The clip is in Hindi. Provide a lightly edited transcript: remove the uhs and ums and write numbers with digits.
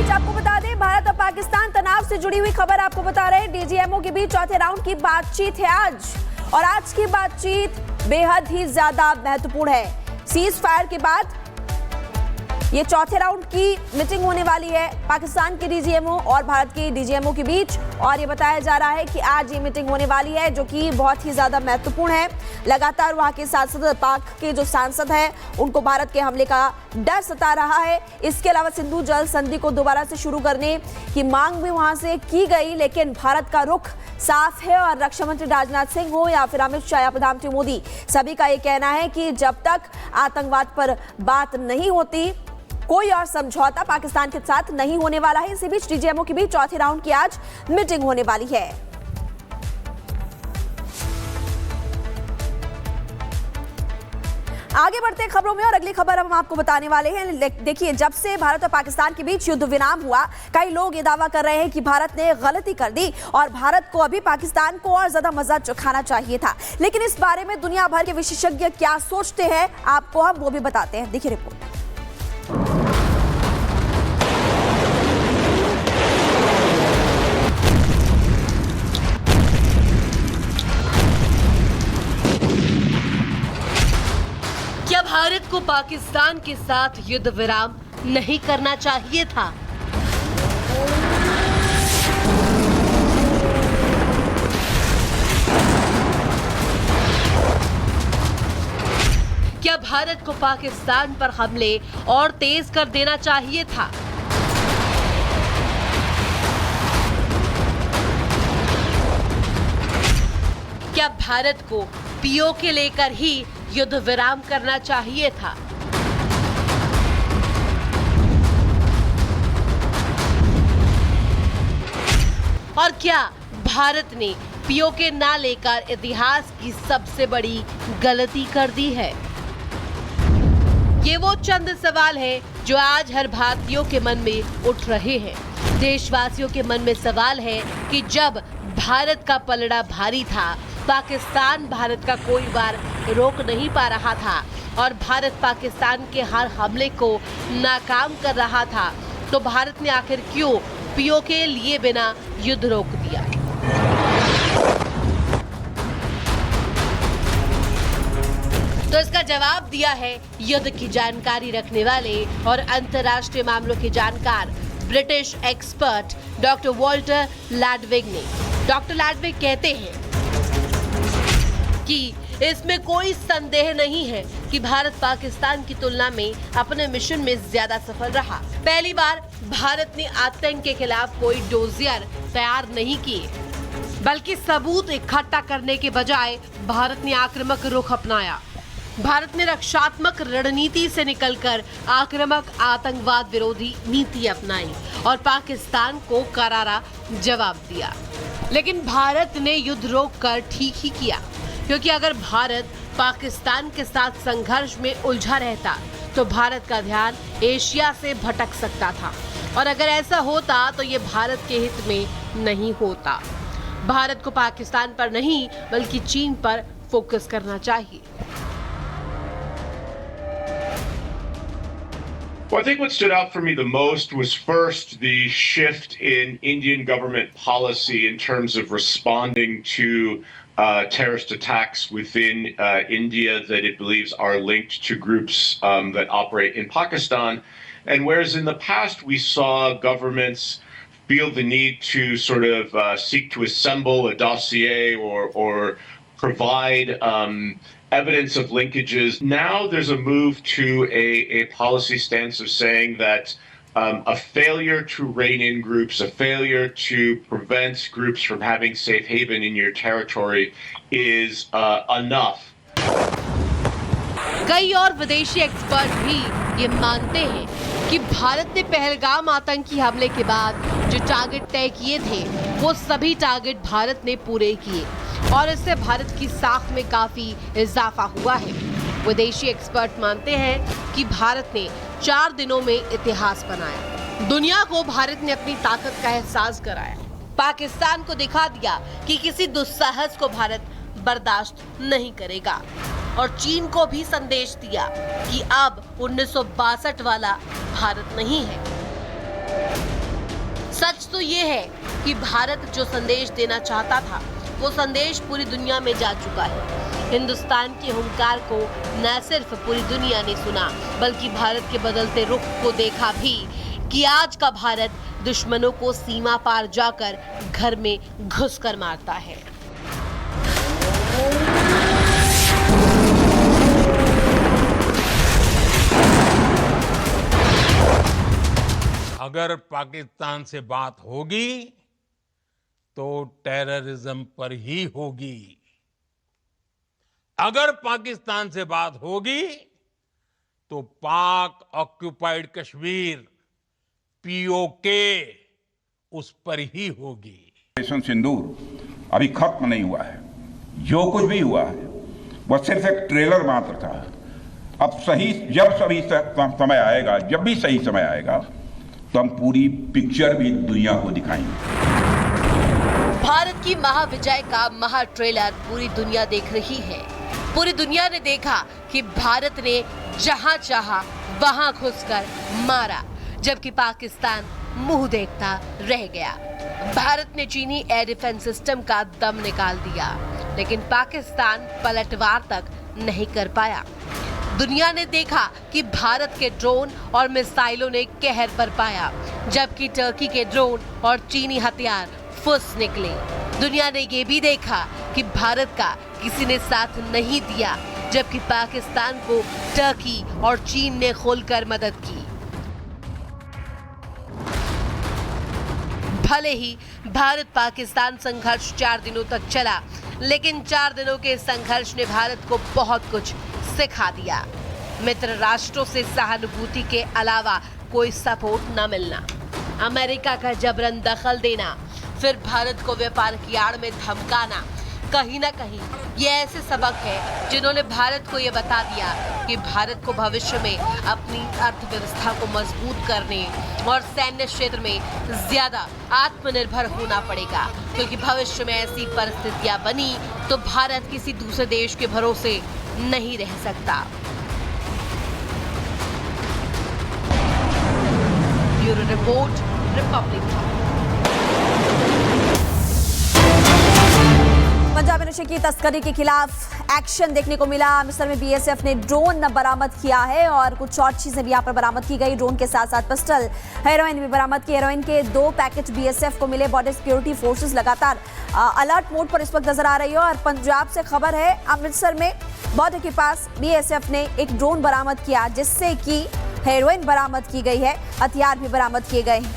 बीच आपको बता दें, भारत और पाकिस्तान तनाव से जुड़ी हुई खबर आपको बता रहे हैं। डीजीएमओ के बीच चौथे राउंड की बातचीत है आज, और आज की बातचीत बेहद ही ज्यादा महत्वपूर्ण है। सीज फायर के बाद ये चौथे राउंड की मीटिंग होने वाली है पाकिस्तान के डीजीएमओ और भारत के डीजीएमओ के बीच, और ये बताया जा रहा है कि आज ये मीटिंग होने वाली है जो कि बहुत ही ज्यादा महत्वपूर्ण है। लगातार वहां के सांसद, पाक के जो सांसद हैं, उनको भारत के हमले का डर सता रहा है। इसके अलावा सिंधु जल संधि को दोबारा से शुरू करने की मांग भी वहां से की गई, लेकिन भारत का रुख साफ है और रक्षा मंत्री राजनाथ सिंह हो या फिर अमित शाह या प्रधानमंत्री मोदी, सभी का ये कहना है कि जब तक आतंकवाद पर बात नहीं होती, कोई और समझौता पाकिस्तान के साथ नहीं होने वाला है। इसी बीच डीजीएमओ के बीच चौथे राउंड की आज मीटिंग होने वाली है। आगे बढ़ते हैं खबरों में, और अगली खबर हम आपको बताने वाले हैं। देखिए, जब से भारत और पाकिस्तान के बीच युद्ध विराम हुआ, कई लोग ये दावा कर रहे हैं कि भारत ने गलती कर दी और भारत को अभी पाकिस्तान को और ज्यादा मजा चखाना चाहिए था। लेकिन इस बारे में दुनिया भर के विशेषज्ञ क्या सोचते हैं, आपको हम वो भी बताते हैं। देखिए रिपोर्ट। क्या भारत को पाकिस्तान के साथ युद्ध विराम नहीं करना चाहिए था? क्या भारत को पाकिस्तान पर हमले और तेज कर देना चाहिए था? क्या भारत को पीओके लेकर ही युद्ध विराम करना चाहिए था? और क्या भारत ने पीओके ना लेकर इतिहास की सबसे बड़ी गलती कर दी है? ये वो चंद सवाल हैं जो आज हर भारतीयों के मन में उठ रहे हैं। देशवासियों के मन में सवाल है कि जब भारत का पलड़ा भारी था, पाकिस्तान भारत का कोई वार रोक नहीं पा रहा था और भारत पाकिस्तान के हर हमले को नाकाम कर रहा था, तो भारत ने आखिर क्यों पीओके लिए बिना युद्ध रोक दिया? तो इसका जवाब दिया है युद्ध की जानकारी रखने वाले और अंतर्राष्ट्रीय मामलों के जानकार ब्रिटिश एक्सपर्ट डॉक्टर वॉल्टर लैडविग ने। डॉक्टर लैडविग कहते हैं कि इसमें कोई संदेह नहीं है कि भारत पाकिस्तान की तुलना में अपने मिशन में ज्यादा सफल रहा। पहली बार भारत ने आतंक के खिलाफ कोई डोजियर तैयार नहीं किए, बल्कि सबूत इकट्ठा करने के बजाय भारत ने आक्रामक रुख अपनाया। भारत ने रक्षात्मक रणनीति से निकलकर आक्रामक आतंकवाद विरोधी नीति अपनाई और पाकिस्तान को करारा जवाब दिया। लेकिन भारत ने युद्ध रोककर ठीक ही किया, क्योंकि अगर भारत पाकिस्तान के साथ संघर्ष में उलझा रहता तो भारत का ध्यान एशिया से भटक सकता था, और अगर ऐसा होता तो ये भारत के हित में नहीं होता। भारत को पाकिस्तान पर नहीं बल्कि चीन पर फोकस करना चाहिए। Well, I think what stood out for me the most was first the shift in Indian government policy in terms of responding to terrorist attacks within India that it believes are linked to groups that operate in Pakistan. And whereas in the past we saw governments feel the need to sort of seek to assemble a dossier or provide evidence of linkages, now there's a move to a policy stance of saying that a failure to rein in groups, a failure to prevent groups from having safe haven in your territory is enough. कई और विदेशी एक्सपर्ट भी ये मानते हैं कि भारत ने पहलगाम आतंकी हमले के बाद जो टारगेट तय किए थे, वो सभी टारगेट भारत ने पूरे किए और इससे भारत की साख में काफी इजाफा हुआ है। विदेशी एक्सपर्ट मानते हैं कि भारत ने 4 दिनों में इतिहास बनाया। दुनिया को भारत ने अपनी ताकत का एहसास कराया, पाकिस्तान को दिखा दिया कि किसी दुस्साहस को भारत बर्दाश्त नहीं करेगा, और चीन को भी संदेश दिया कि अब 1962 वाला भारत नहीं है। सच तो ये है कि भारत जो संदेश देना चाहता था वो संदेश पूरी दुनिया में जा चुका है। हिंदुस्तान के हुंकार को न सिर्फ पूरी दुनिया ने सुना बल्कि भारत के बदलते रुख को देखा भी कि आज का भारत दुश्मनों को सीमा पार जाकर घर में घुसकर मारता है। अगर पाकिस्तान से बात होगी तो टेररिज्म पर ही होगी। अगर पाकिस्तान से बात होगी तो पाक ऑक्युपाइड कश्मीर पीओके उस पर ही होगी। ऑपरेशन सिंदूर अभी खत्म नहीं हुआ है। जो कुछ भी हुआ है वह सिर्फ एक ट्रेलर मात्र था। अब जब समय आएगा, जब भी सही समय आएगा तो हम पूरी पिक्चर भी दुनिया को दिखाएंगे। भारत की महाविजय का महा ट्रेलर पूरी दुनिया देख रही है। पूरी दुनिया ने देखा कि भारत ने जहां चाहा वहां घुसकर मारा, जबकि पाकिस्तान मुंह देखता रह गया। भारत ने चीनी एयर डिफेंस सिस्टम का दम निकाल दिया, लेकिन पाकिस्तान पलटवार तक नहीं कर पाया। दुनिया ने देखा कि भारत के ड्रोन और मिसाइलों ने कहर बरपाया, जबकि टर्की के ड्रोन और चीनी हथियार फुस निकले। दुनिया ने ये भी देखा कि भारत का किसी ने साथ नहीं दिया, जबकि पाकिस्तान को टर्की और चीन ने खोलकर मदद की। भले ही भारत पाकिस्तान संघर्ष 4 दिनों तक चला, लेकिन 4 दिनों के संघर्ष ने भारत को बहुत कुछ सिखा दिया। मित्र राष्ट्रों से सहानुभूति के अलावा कोई सपोर्ट न मिलना, अमेरिका का जबरन दखल देना, फिर भारत को व्यापार की आड़ में धमकाना, कहीं ना कहीं ये ऐसे सबक है जिन्होंने भारत को ये बता दिया कि भारत को भविष्य में अपनी अर्थव्यवस्था को मजबूत करने और सैन्य क्षेत्र में ज्यादा आत्मनिर्भर होना पड़ेगा, क्योंकि भविष्य में ऐसी परिस्थितियां बनी तो भारत किसी दूसरे देश के भरोसे नहीं रह सकता। Bureau report, Republic. पंजाब में नशे की तस्करी के खिलाफ एक्शन देखने को मिला। अमृतसर में बीएसएफ ने ड्रोन बरामद किया है और कुछ और चीजें भी यहाँ पर बरामद की गई। ड्रोन के साथ साथ पिस्टल, हेरोइन भी बरामद की। हेरोइन के 2 पैकेट बीएसएफ को मिले। बॉर्डर सिक्योरिटी फोर्सेस लगातार अलर्ट मोड पर इस वक्त नजर आ रही है। और पंजाब से खबर है, अमृतसर में बॉर्डर के पास बीएसएफ ने एक ड्रोन बरामद किया, जिससे कि हेरोइन बरामद की गई है, हथियार भी बरामद किए गए हैं।